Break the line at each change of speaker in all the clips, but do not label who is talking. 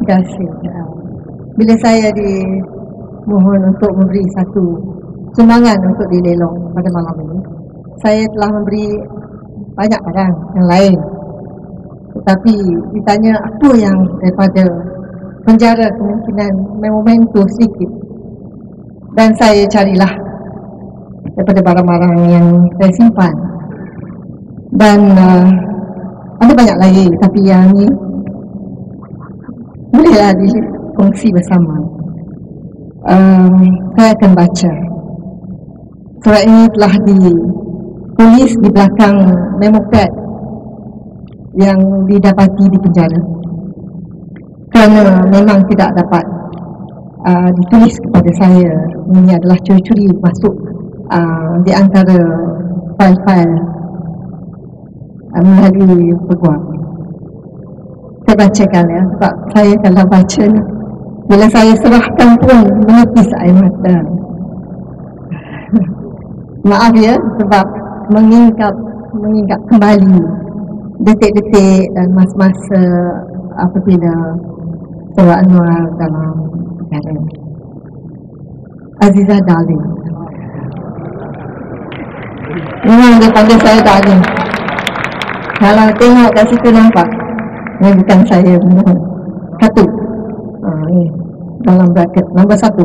Terima kasih. Bila saya dimohon untuk memberi satu sumbangan untuk dilelong pada malam ini, saya telah memberi banyak barang yang lain. Tetapi ditanya apa yang daripada penjara kemungkinan memento sedikit, dan saya carilah daripada barang-barang yang saya simpan. Dan ada banyak lagi, tapi yang ini bolehlah dikongsi bersama. Saya akan baca. Surat ini telah ditulis di belakang memo pad yang didapati di penjara, kerana memang tidak dapat ditulis kepada saya. Ini adalah curi-curi masuk di antara fail-fail melalui peguam. Saya bacakan ya, sebab saya kalau baca ni, bila saya serahkan pun menepis air mata. Maaf ya, sebab mengingat kembali detik-detik dan masa-masa apabila Saudara Anwar dalam penjara. Aziza Darling. Memang dia panggil saya Darling. Kalau tengok kat situ nampak, ini bukan saya mohon. Satu, ni dalam bracket nombor 1.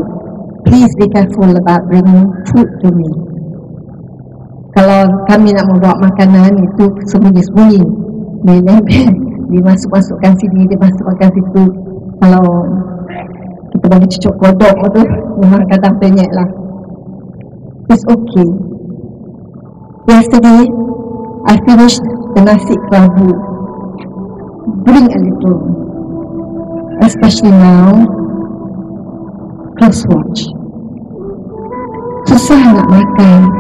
Please be careful about bringing food to me. Kalau kami nak membawa makanan, itu sembunyi-sembunyi, dimasuk-masukkan sini, dimasukkan situ. Kalau kita bagi cucuk kodok tu, memang kadang penyek lah. It's okay. Yesterday, I finished the nasi kerabu. Bring a little, especially now. Close watch. Susah nak makan.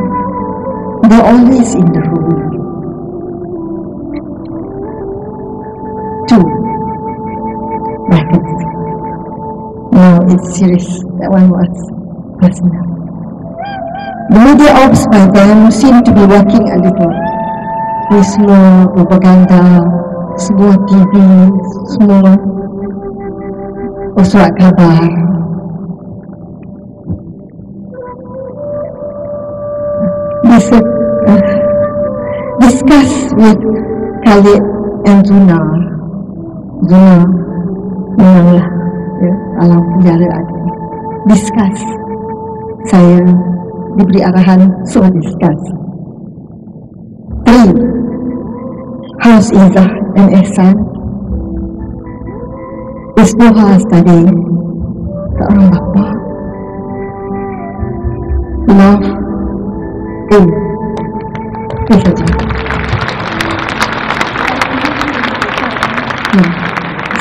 They're always in the room. 2. Brackets. No, it's serious. That one was personal. The media ops by them seem to be working a little. With semua propaganda, semua TV, semua surat khabar. Discuss with Khalid and Zuna. Zuna memanglah ya, alam penjara ada. Discuss. Saya diberi arahan suruh discuss. 3. How's Izzah and Ehsan? Isbuha tadi seorang bapa. Love. Itu saja.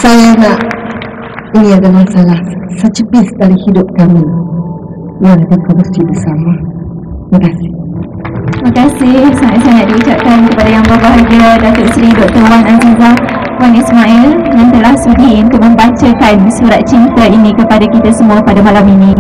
Saya nak, ini adalah salah secepis dari hidup kami yang akan kongsi bersama. Terima kasih.
Terima kasih sangat-sangat diucapkan kepada Yang Berbahagia Datuk Seri Dr. Wan Azizah Wan Ismail yang telah sudi untuk membacakan surat cinta ini kepada kita semua pada malam ini.